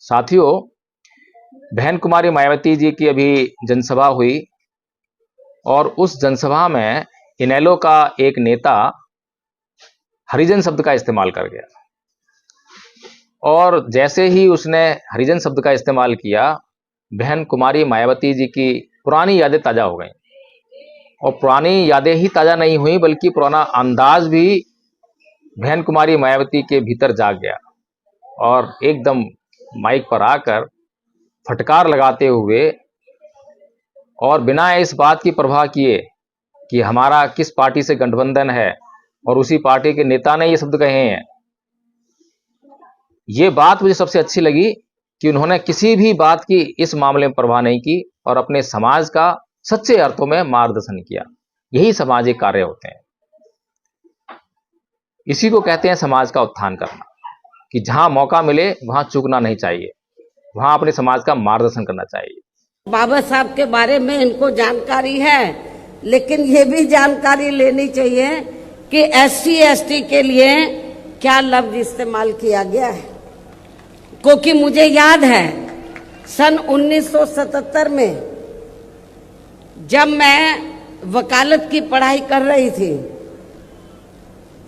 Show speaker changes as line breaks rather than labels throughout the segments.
साथियों, बहन कुमारी मायावती जी की अभी जनसभा हुई और उस जनसभा में इनेलो का एक नेता हरिजन शब्द का इस्तेमाल कर गया और जैसे ही उसने हरिजन शब्द का इस्तेमाल किया, बहन कुमारी मायावती जी की पुरानी यादें ताजा हो गई और पुरानी यादें ही ताजा नहीं हुई बल्कि पुराना अंदाज भी बहन कुमारी मायावती के भीतर जाग गया और एकदम माइक पर आकर फटकार लगाते हुए और बिना इस बात की परवाह किए कि हमारा किस पार्टी से गठबंधन है और उसी पार्टी के नेता ने ये शब्द कहे हैं, ये बात मुझे सबसे अच्छी लगी कि उन्होंने किसी भी बात की इस मामले में परवाह नहीं की और अपने समाज का सच्चे अर्थों में मार्गदर्शन किया। यही सामाजिक कार्य होते हैं, इसी को कहते हैं समाज का उत्थान करना, कि जहां मौका मिले वहां चूकना नहीं चाहिए, वहां अपने समाज का मार्गदर्शन करना चाहिए।
बाबा साहब के बारे में इनको जानकारी है, लेकिन ये भी जानकारी लेनी चाहिए कि SC ST के लिए क्या लफ्ज इस्तेमाल किया गया है। क्योंकि मुझे याद है सन 1977 में जब मैं वकालत की पढ़ाई कर रही थी,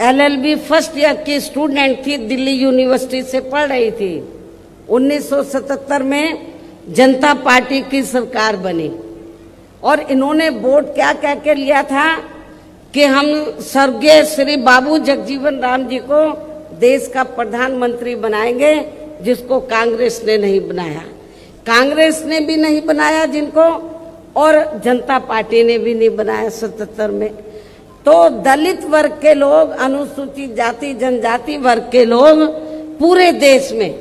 LLB फर्स्ट ईयर की स्टूडेंट थी, दिल्ली यूनिवर्सिटी से पढ़ रही थी। 1977 में जनता पार्टी की सरकार बनी और इन्होंने वोट क्या कह के लिया था कि हम स्वर्गीय श्री बाबू जगजीवन राम जी को देश का प्रधानमंत्री बनाएंगे, जिसको कांग्रेस ने नहीं बनाया। कांग्रेस ने भी नहीं बनाया जिनको, और जनता पार्टी ने भी नहीं बनाया 77 में। तो दलित वर्ग के लोग, अनुसूचित जाति जनजाति वर्ग के लोग पूरे देश में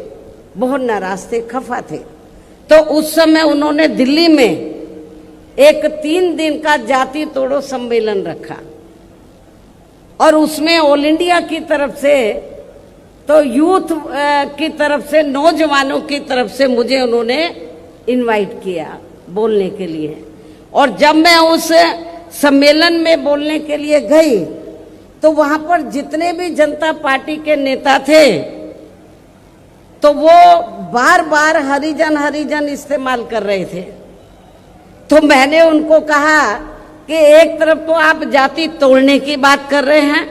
बहुत नाराज थे, खफा थे। तो उस समय उन्होंने दिल्ली में एक 3 दिन का जाति तोड़ो सम्मेलन रखा और उसमें ऑल इंडिया की तरफ से, तो यूथ की तरफ से, नौजवानों की तरफ से मुझे उन्होंने इनवाइट किया बोलने के लिए। और जब मैं उस सम्मेलन में बोलने के लिए गई तो वहां पर जितने भी जनता पार्टी के नेता थे तो वो बार बार हरिजन हरिजन इस्तेमाल कर रहे थे। तो मैंने उनको कहा कि एक तरफ तो आप जाति तोड़ने की बात कर रहे हैं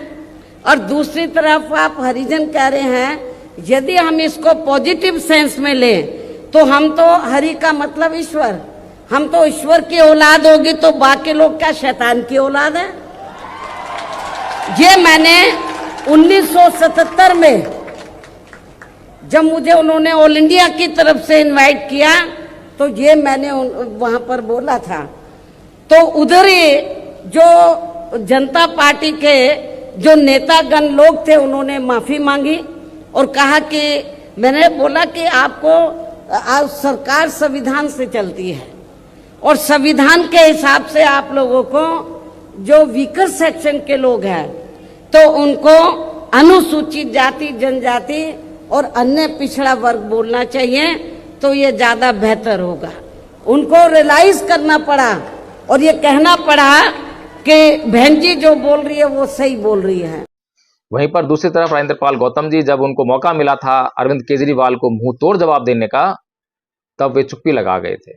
और दूसरी तरफ आप हरिजन कह रहे हैं। यदि हम इसको पॉजिटिव सेंस में लें तो हम तो हरि का मतलब ईश्वर, हम तो ईश्वर की औलाद होगी, तो बाकी लोग क्या शैतान की औलाद है? ये मैंने 1977 में जब मुझे उन्होंने ऑल इंडिया की तरफ से इनवाइट किया तो ये मैंने वहां पर बोला था। तो उधर ही जो जनता पार्टी के जो नेतागण लोग थे उन्होंने माफी मांगी और कहा कि, मैंने बोला कि आपको सरकार संविधान से चलती है और संविधान के हिसाब से आप लोगों को जो वीकर सेक्शन के लोग हैं तो उनको अनुसूचित जाति जनजाति और अन्य पिछड़ा वर्ग बोलना चाहिए, तो ये ज्यादा बेहतर होगा। उनको रियलाइज करना पड़ा और ये कहना पड़ा कि बहन जी जो बोल रही है वो सही बोल रही है।
वहीं पर दूसरी तरफ राजेंद्र पाल गौतम जी, जब उनको मौका मिला था अरविंद केजरीवाल को मुंह तोड़ जवाब देने का, तब वे चुप्पी लगा गए थे।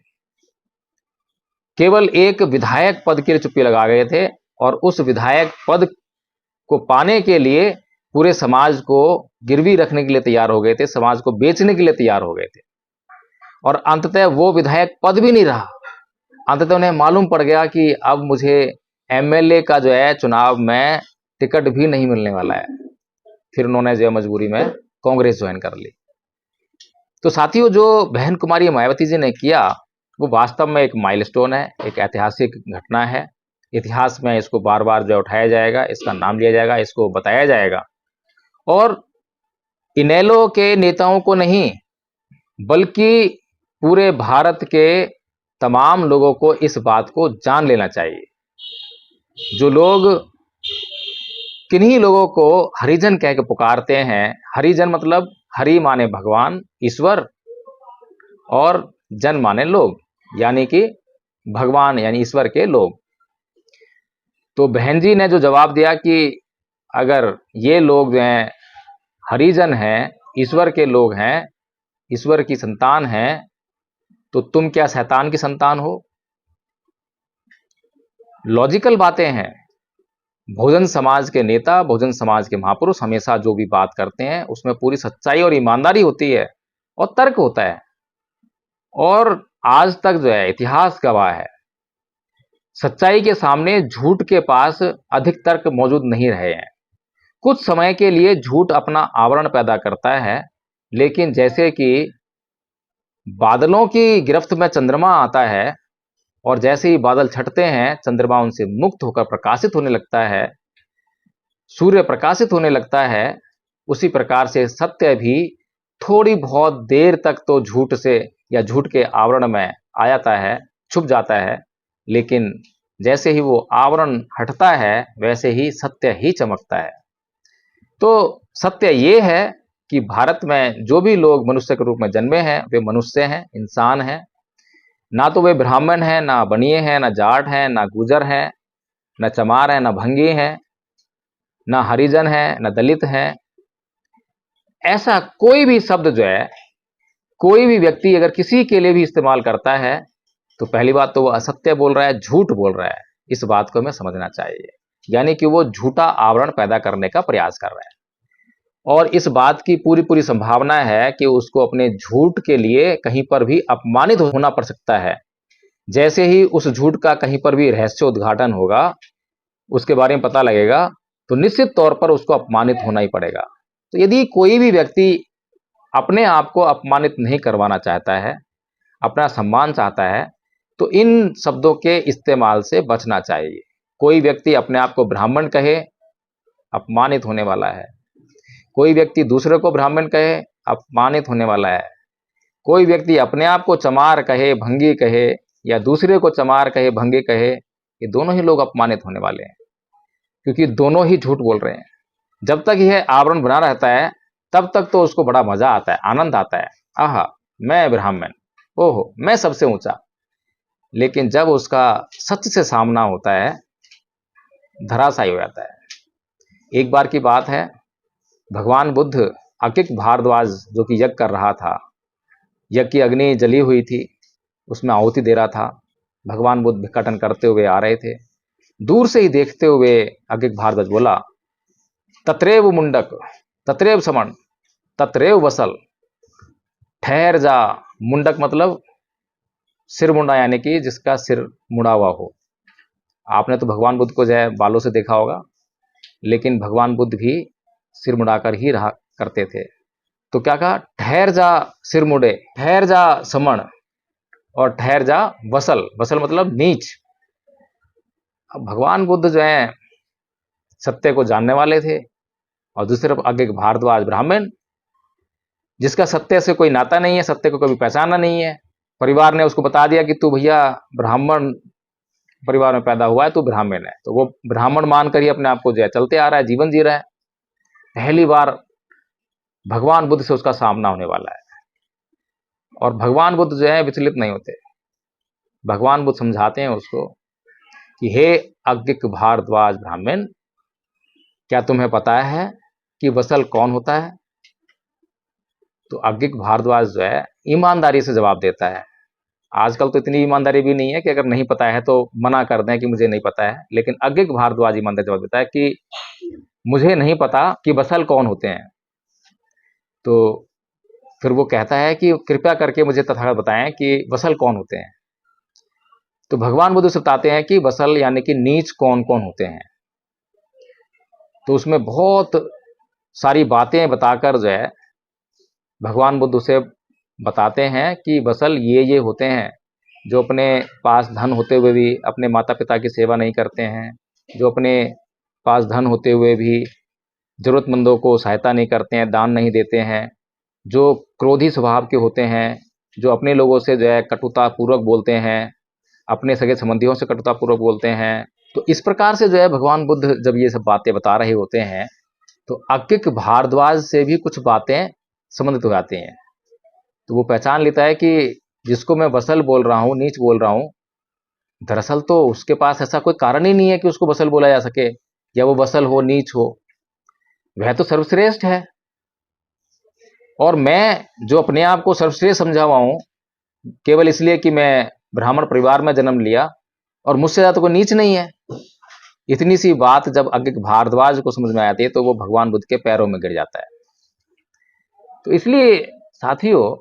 केवल एक विधायक पद के लिए चुप्पी लगा गए थे और उस विधायक पद को पाने के लिए पूरे समाज को गिरवी रखने के लिए तैयार हो गए थे, समाज को बेचने के लिए तैयार हो गए थे और अंततः वो विधायक पद भी नहीं रहा। अंततः उन्हें मालूम पड़ गया कि अब मुझे MLA का जो है चुनाव में टिकट भी नहीं मिलने वाला है। फिर उन्होंने जो मजबूरी में कांग्रेस ज्वाइन कर ली। तो साथियों, जो बहन कुमारी मायावती जी ने किया वो वास्तव में एक माइलस्टोन है, एक ऐतिहासिक घटना है। इतिहास में इसको बार बार जो उठाया जाएगा, इसका नाम लिया जाएगा, इसको बताया जाएगा और इनेलो के नेताओं को नहीं बल्कि पूरे भारत के तमाम लोगों को इस बात को जान लेना चाहिए। जो लोग किन्हीं लोगों को हरिजन कह के पुकारते हैं, हरिजन मतलब हरि माने भगवान ईश्वर और जन माने लोग, यानी कि भगवान यानी ईश्वर के लोग। तो बहन जी ने जो जवाब दिया कि अगर ये लोग जो हैं हरिजन हैं, ईश्वर के लोग हैं, ईश्वर की संतान है, तो तुम क्या शैतान की संतान हो? लॉजिकल बातें हैं। बहुजन समाज के नेता, बहुजन समाज के महापुरुष हमेशा जो भी बात करते हैं उसमें पूरी सच्चाई और ईमानदारी होती है और तर्क होता है। और आज तक जो है इतिहास गवाह है, सच्चाई के सामने झूठ के पास अधिक तर्क मौजूद नहीं रहे हैं। कुछ समय के लिए झूठ अपना आवरण पैदा करता है, लेकिन जैसे कि बादलों की गिरफ्त में चंद्रमा आता है और जैसे ही बादल छटते हैं चंद्रमा उनसे मुक्त होकर प्रकाशित होने लगता है, सूर्य प्रकाशित होने लगता है, उसी प्रकार से सत्य भी थोड़ी बहुत देर तक तो झूठ से या झूठ के आवरण में आ जाता है, छुप जाता है, लेकिन जैसे ही वो आवरण हटता है वैसे ही सत्य ही चमकता है। तो सत्य ये है कि भारत में जो भी लोग मनुष्य के रूप में जन्मे हैं वे मनुष्य हैं, इंसान हैं। ना तो वे ब्राह्मण हैं, ना बनिए हैं, ना जाट हैं, ना गुजर हैं, ना चमार हैं, ना भंगी हैं, ना हरिजन हैं, ना दलित हैं। ऐसा कोई भी शब्द जो है कोई भी व्यक्ति अगर किसी के लिए भी इस्तेमाल करता है तो पहली बात तो वो असत्य बोल रहा है, झूठ बोल रहा है। इस बात को हमें समझना चाहिए, यानी कि वो झूठा आवरण पैदा करने का प्रयास कर रहा है और इस बात की पूरी पूरी संभावना है कि उसको अपने झूठ के लिए कहीं पर भी अपमानित होना पड़ सकता है। जैसे ही उस झूठ का कहीं पर भी रहस्य उद्घाटन होगा, उसके बारे में पता लगेगा, तो निश्चित तौर पर उसको अपमानित होना ही पड़ेगा। तो यदि कोई भी व्यक्ति अपने आप को अपमानित नहीं करवाना चाहता है, अपना सम्मान चाहता है, तो इन शब्दों के इस्तेमाल से बचना चाहिए। कोई व्यक्ति अपने आप को ब्राह्मण कहे, अपमानित होने वाला है। कोई व्यक्ति दूसरे को ब्राह्मण कहे, अपमानित होने वाला है। कोई व्यक्ति अपने आप को चमार कहे, भंगी कहे, या दूसरे को चमार कहे, भंगी कहे, ये दोनों ही लोग अपमानित होने वाले हैं, क्योंकि दोनों ही झूठ बोल रहे हैं। जब तक यह आवरण बना रहता है तब तक तो उसको बड़ा मजा आता है, आनंद आता है, आहा मैं ब्राह्मण, ओहो मैं सबसे ऊंचा। लेकिन जब उसका सच से सामना होता है धराशायी हो जाता है। एक बार की बात है, भगवान बुद्ध अकिक भारद्वाज जो कि यज्ञ कर रहा था, यज्ञ की अग्नि जली हुई थी, उसमें आहुति दे रहा था। भगवान बुद्ध भिक्षाटन करते हुए आ रहे थे। दूर से ही देखते हुए अकिक भारद्वाज बोला, तत्रेव मुंडक तत्रेव समण तत्रेव वसल। ठहर जा। मुंडक मतलब सिर मुंडा, यानी कि जिसका सिर मुड़ा हुआ हो। आपने तो भगवान बुद्ध को जो है बालों से देखा होगा, लेकिन भगवान बुद्ध भी सिर मुड़ाकर ही रहा करते थे। तो क्या कहा, ठहर जा सिर मुड़े, ठहर जा समण, और ठहर जा वसल। वसल मतलब नीच। अब भगवान बुद्ध जो है सत्य को जानने वाले थे और दूसरी तरफ आगे भारद्वाज ब्राह्मण, जिसका सत्य से कोई नाता नहीं है, सत्य को कभी पहचाना नहीं है। परिवार ने उसको बता दिया कि तू भैया ब्राह्मण परिवार में पैदा हुआ है, तू ब्राह्मण है, तो वो ब्राह्मण मानकर ही अपने आप को जो है चलते आ रहा है, जीवन जी रहा है। पहली बार भगवान बुद्ध से उसका सामना होने वाला है और भगवान बुद्ध जो है विचलित नहीं होते। भगवान बुद्ध समझाते हैं उसको कि हे अज्ञिक भारद्वाज ब्राह्मण, क्या तुम्हें पता है कि वसल कौन होता है? तो अज्ञिक भारद्वाज जो है ईमानदारी से जवाब देता है। आजकल तो इतनी ईमानदारी भी नहीं है कि अगर नहीं पता है तो मना कर दें कि मुझे नहीं पता है, लेकिन अज्ञिक भारद्वाज ईमानदारी जवाब देता है कि मुझे नहीं पता कि वसल कौन होते हैं। तो फिर वो कहता है कि कृपया करके मुझे तथागत बताएं कि वसल कौन होते हैं। तो भगवान बुद्ध से बताते हैं कि वसल यानी कि नीच कौन कौन होते हैं। तो उसमें बहुत सारी बातें बताकर जो है भगवान बुद्ध उसे बताते हैं कि वसल ये होते हैं, जो अपने पास धन होते हुए भी अपने माता पिता की सेवा नहीं करते हैं, जो अपने पास धन होते हुए भी जरूरतमंदों को सहायता नहीं करते हैं, दान नहीं देते हैं, जो क्रोधी स्वभाव के होते हैं, जो अपने लोगों से जो है कटुता पूर्वक बोलते हैं, अपने सगे संबंधियों से कटुता पूर्वक बोलते हैं। तो इस प्रकार से जो है भगवान बुद्ध जब ये सब बातें बता रहे होते हैं तो अज्ञिक भारद्वाज से भी कुछ बातें संबंधित हो जाती हैं। तो वो पहचान लेता है कि जिसको मैं वसल बोल रहा हूँ, नीच बोल रहा हूँ, दरअसल तो उसके पास ऐसा कोई कारण ही नहीं है कि उसको वसल बोला जा सके, या वो वसल हो नीच हो। वह तो सर्वश्रेष्ठ है और मैं जो अपने आप को सर्वश्रेष्ठ समझा हुआ हूं केवल इसलिए कि मैं ब्राह्मण परिवार में जन्म लिया और मुझसे ज्यादा तो कोई नीच नहीं है, इतनी सी बात जब अज्ञ भारद्वाज को समझ में आती है तो वो भगवान बुद्ध के पैरों में गिर जाता है। तो इसलिए साथियों,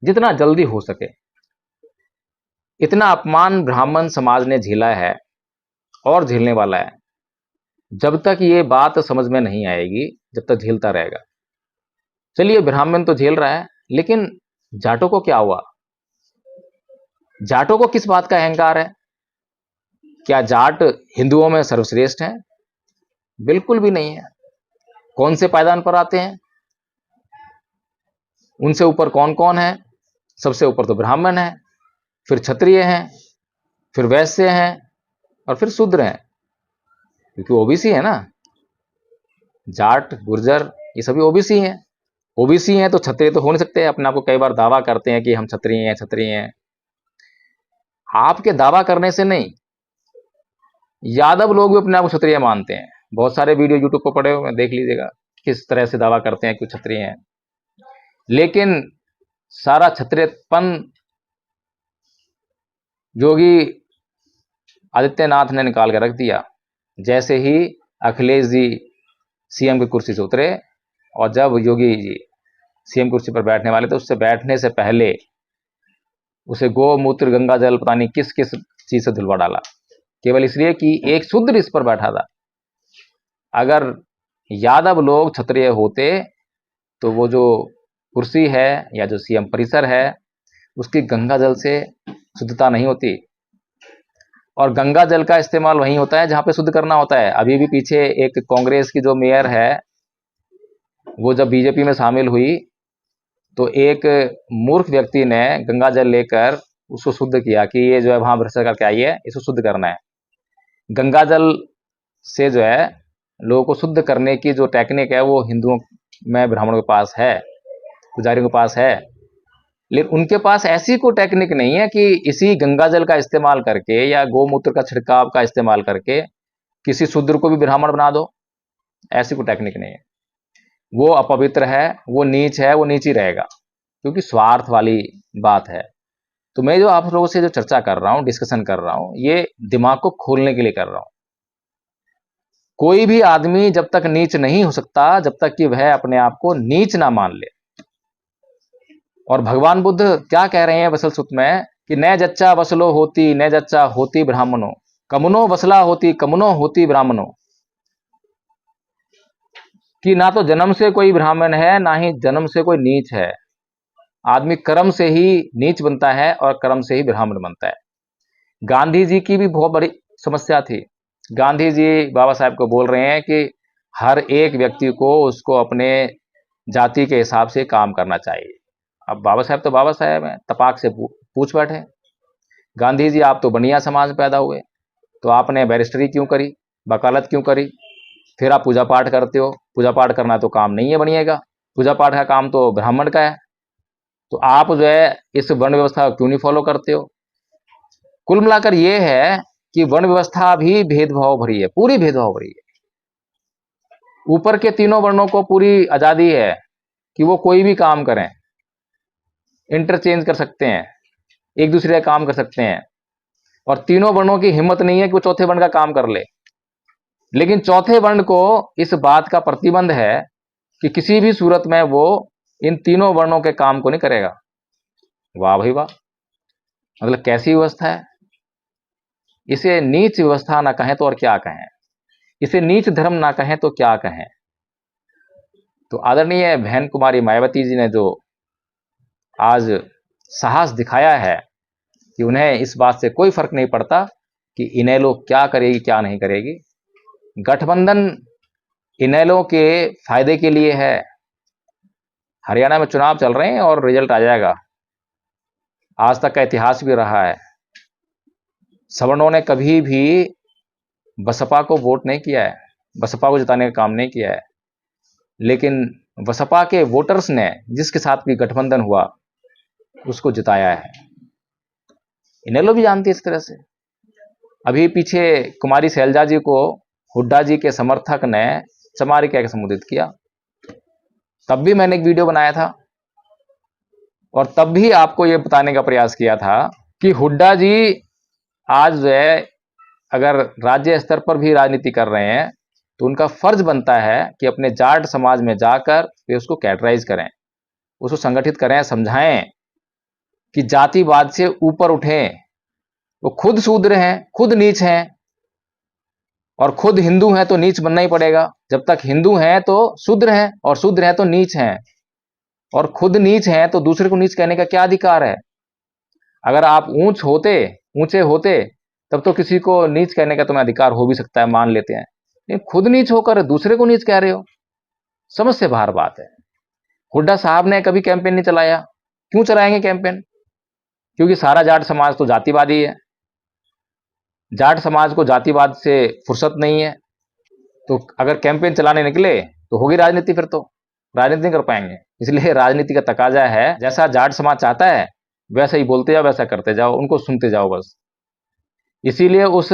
जितना जल्दी हो सके इतना अपमान ब्राह्मण समाज ने झेला है और झेलने वाला है। जब तक ये बात समझ में नहीं आएगी, जब तक झेलता रहेगा। चलिए, ब्राह्मण तो झेल रहा है, लेकिन जाटों को क्या हुआ? जाटों को किस बात का अहंकार है? क्या जाट हिंदुओं में सर्वश्रेष्ठ हैं? बिल्कुल भी नहीं है। कौन से पायदान पर आते हैं? उनसे ऊपर कौन कौन है? सबसे ऊपर तो ब्राह्मण है, फिर क्षत्रिय हैं, फिर वैश्य हैं और फिर शूद्र हैं, क्योंकि ओबीसी है ना। जाट, गुर्जर ये सभी ओबीसी हैं। ओबीसी हैं तो क्षत्रिय तो हो नहीं सकते। अपने आप को कई बार दावा करते हैं कि हम क्षत्रिय हैं, क्षत्रिय हैं। आपके दावा करने से नहीं, यादव लोग भी अपने आप को क्षत्रिय मानते हैं। बहुत सारे वीडियो यूट्यूब पर पड़े हुए, देख लीजिएगा किस तरह से दावा करते हैं कि क्षत्रिय हैं। लेकिन सारा क्षत्रियपन योगी आदित्यनाथ ने निकाल कर रख दिया। जैसे ही अखिलेश जी सीएम की कुर्सी से उतरे और जब योगी जी सीएम कुर्सी पर बैठने वाले थे, उससे बैठने से पहले उसे गोमूत्र, गंगा जल, पता नहीं किस किस चीज से धुलवा डाला, केवल इसलिए कि एक शूद्र इस पर बैठा था। अगर यादव लोग क्षत्रिय होते तो वो जो कुर्सी है या जो सीएम परिसर है उसकी गंगा जल से शुद्धता नहीं होती। और गंगा जल का इस्तेमाल वहीं होता है जहां पे शुद्ध करना होता है। अभी भी पीछे एक कांग्रेस की जो मेयर है, वो जब बीजेपी में शामिल हुई तो एक मूर्ख व्यक्ति ने गंगा जल लेकर उसको शुद्ध किया कि ये जो है वहां भ्रष्टाचार करके आई है, इसको शुद्ध करना है। गंगा जल से जो है लोगों को शुद्ध करने की जो टेक्निक है वो हिंदुओं में, ब्राह्मणों के पास है, पुजारियों के पास है। लेकिन उनके पास ऐसी कोई टेक्निक नहीं है कि इसी गंगा जल का इस्तेमाल करके या गोमूत्र का छिड़काव का इस्तेमाल करके किसी शूद्र को भी ब्राह्मण बना दो। ऐसी कोई टेक्निक नहीं है। वो अपवित्र है, वो नीच है, वो नीच ही रहेगा, क्योंकि स्वार्थ वाली बात है। तो मैं जो आप लोगों से जो चर्चा कर रहा हूं, डिस्कशन कर रहा हूं, ये दिमाग को खोलने के लिए कर रहा हूं। कोई भी आदमी जब तक नीच नहीं हो सकता जब तक कि वह अपने आप को नीच ना मान ले। और भगवान बुद्ध क्या कह रहे हैं वसल सुत में कि न जच्चा वसलो होती, न जच्चा होती ब्राह्मणों, कमुनो वसला होती, कमुनो होती ब्राह्मणों। कि ना तो जन्म से कोई ब्राह्मण है, ना ही जन्म से कोई नीच है। आदमी कर्म से ही नीच बनता है और कर्म से ही ब्राह्मण बनता है। गांधी जी की भी बहुत बड़ी समस्या थी। गांधी जी बाबा साहब को बोल रहे हैं कि हर एक व्यक्ति को उसको अपने जाति के हिसाब से काम करना चाहिए। अब बाबा साहब तो बाबा साहब हैं, तपाक से पूछ बैठे, गांधी जी आप तो बनिया समाज में पैदा हुए, तो आपने बैरिस्टरी क्यों करी, वकालत क्यों करी, फिर आप पूजा पाठ करते हो। पूजा पाठ करना तो काम नहीं है बनिएगा, पूजा पाठ का काम तो ब्राह्मण का है। तो आप जो है इस वर्ण व्यवस्था को क्यों नहीं फॉलो करते हो। कुल मिलाकर ये है कि वर्ण व्यवस्था भी भेदभाव भरी है, पूरी भेदभाव भरी है। ऊपर के तीनों वर्णों को पूरी आजादी है कि वो कोई भी काम करें, इंटरचेंज कर सकते हैं, एक दूसरे का काम कर सकते हैं। और तीनों वर्णों की हिम्मत नहीं है कि वो चौथे वर्ण का काम कर ले। लेकिन चौथे वर्ण को इस बात का प्रतिबंध है कि किसी भी सूरत में वो इन तीनों वर्णों के काम को नहीं करेगा। वाह भाई वाह, मतलब कैसी व्यवस्था है। इसे नीच व्यवस्था ना कहें तो और क्या कहें, इसे नीच धर्म ना कहें तो क्या कहें। तो आदरणीय बहन कुमारी मायावती जी ने जो आज साहस दिखाया है कि उन्हें इस बात से कोई फर्क नहीं पड़ता कि इनेलो क्या करेगी क्या नहीं करेगी। गठबंधन इनेलो के फायदे के लिए है। हरियाणा में चुनाव चल रहे हैं और रिजल्ट आ जाएगा। आज तक का इतिहास भी रहा है, सवर्णों ने कभी भी बसपा को वोट नहीं किया है, बसपा को जिताने का काम नहीं किया है। लेकिन बसपा के वोटर्स ने जिसके साथ भी गठबंधन हुआ उसको जिताया है। इनेलो भी जानती है इस तरह से। अभी पीछे कुमारी शैलजा जी को हुड्डा जी के समर्थक ने चमार कह के संबोधित किया, तब भी मैंने एक वीडियो बनाया था और तब भी आपको ये बताने का प्रयास किया था कि हुड्डा जी आज जो है अगर राज्य स्तर पर भी राजनीति कर रहे हैं तो उनका फर्ज बनता है कि अपने जाट समाज में जाकर वे उसको कैटराइज करें, उसको संगठित करें, समझाएं कि जातिवाद से ऊपर उठें। वो खुद शूद्र हैं, खुद नीच हैं, और खुद हिंदू हैं तो नीच बनना ही पड़ेगा। जब तक हिंदू हैं तो शूद्र हैं, और शूद्र हैं तो नीच हैं, और खुद नीच हैं तो दूसरे को नीच कहने का क्या अधिकार है? अगर आप ऊंचे होते तब तो किसी को नीच कहने का तुम्हें अधिकार हो भी सकता है, मान लेते हैं, लेकिन खुद नीच होकर दूसरे को नीच कह रहे हो, समझ से बाहर बात है। हुड्डा साहब ने कभी कैंपेन नहीं चलाया, क्यों चलाएंगे कैंपेन? क्योंकि सारा जाट समाज तो जातिवादी है, जाट समाज को जातिवाद से फुर्सत नहीं है। तो अगर कैंपेन चलाने निकले तो होगी राजनीति, फिर तो राजनीति नहीं कर पाएंगे। इसलिए राजनीति का तकाजा है, जैसा जाट समाज चाहता है वैसा ही बोलते जाओ, वैसा करते जाओ, उनको सुनते जाओ बस। इसीलिए उस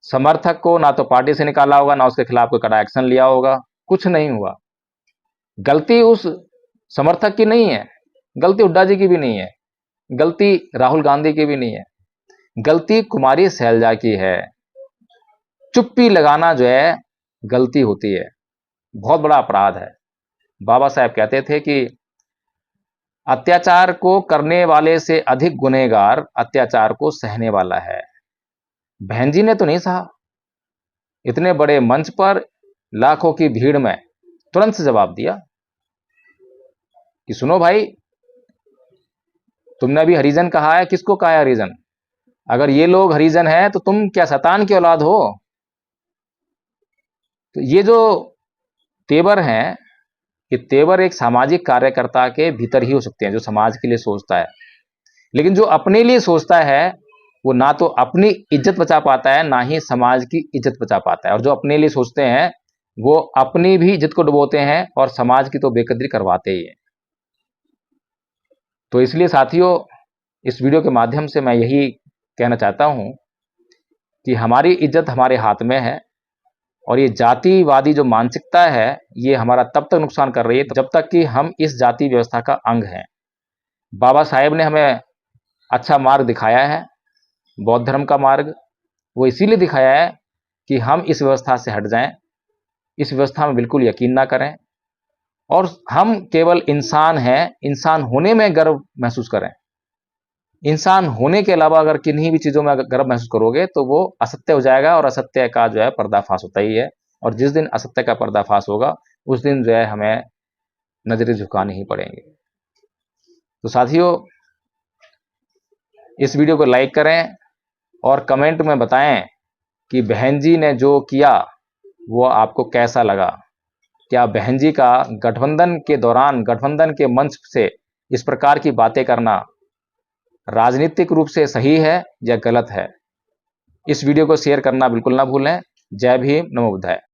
समर्थक को ना तो पार्टी से निकाला होगा, ना उसके खिलाफ कोई कड़ा एक्शन लिया होगा, कुछ नहीं हुआ। गलती उस समर्थक की नहीं है, गलती हुड्डा जी की भी नहीं है, गलती राहुल गांधी की भी नहीं है, गलती कुमारी सैलजा की है। चुप्पी लगाना जो है गलती होती है, बहुत बड़ा अपराध है। बाबा साहेब कहते थे कि अत्याचार को करने वाले से अधिक गुनहगार अत्याचार को सहने वाला है। बहन जी ने तो नहीं सहा, इतने बड़े मंच पर लाखों की भीड़ में तुरंत से जवाब दिया कि सुनो भाई, तुमने अभी हरिजन कहा है, किसको कहा है हरिजन? अगर ये लोग हरिजन हैं तो तुम क्या शैतान की औलाद हो? तो ये जो तेवर हैं, ये तेवर एक सामाजिक कार्यकर्ता के भीतर ही हो सकते हैं, जो समाज के लिए सोचता है। लेकिन जो अपने लिए सोचता है वो ना तो अपनी इज्जत बचा पाता है, ना ही समाज की इज्जत बचा पाता है। और जो अपने लिए सोचते हैं वो अपनी भी इज्जत को डुबोते हैं और समाज की तो बेकदरी करवाते ही हैं। तो इसलिए साथियों, इस वीडियो के माध्यम से मैं यही कहना चाहता हूं कि हमारी इज्जत हमारे हाथ में है, और ये जातिवादी जो मानसिकता है ये हमारा तब तक नुकसान कर रही है जब तक कि हम इस जाति व्यवस्था का अंग हैं। बाबा साहेब ने हमें अच्छा मार्ग दिखाया है, बौद्ध धर्म का मार्ग। वो इसीलिए दिखाया है कि हम इस व्यवस्था से हट जाएं, इस व्यवस्था में बिल्कुल यकीन ना करें, और हम केवल इंसान हैं, इंसान होने में गर्व महसूस करें। इंसान होने के अलावा अगर किन्हीं भी चीज़ों में गर्व महसूस करोगे तो वो असत्य हो जाएगा, और असत्य का जो है पर्दाफाश होता ही है। और जिस दिन असत्य का पर्दाफाश होगा उस दिन जो है हमें नजरें झुकानी ही पड़ेंगी। तो साथियों, इस वीडियो को लाइक करें और कमेंट में बताएं कि बहन जी ने जो किया वो आपको कैसा लगा। क्या बहन जी का गठबंधन के दौरान, गठबंधन के मंच से इस प्रकार की बातें करना राजनीतिक रूप से सही है या गलत है? इस वीडियो को शेयर करना बिल्कुल ना भूलें। जय भीम, नमो बुद्धाय।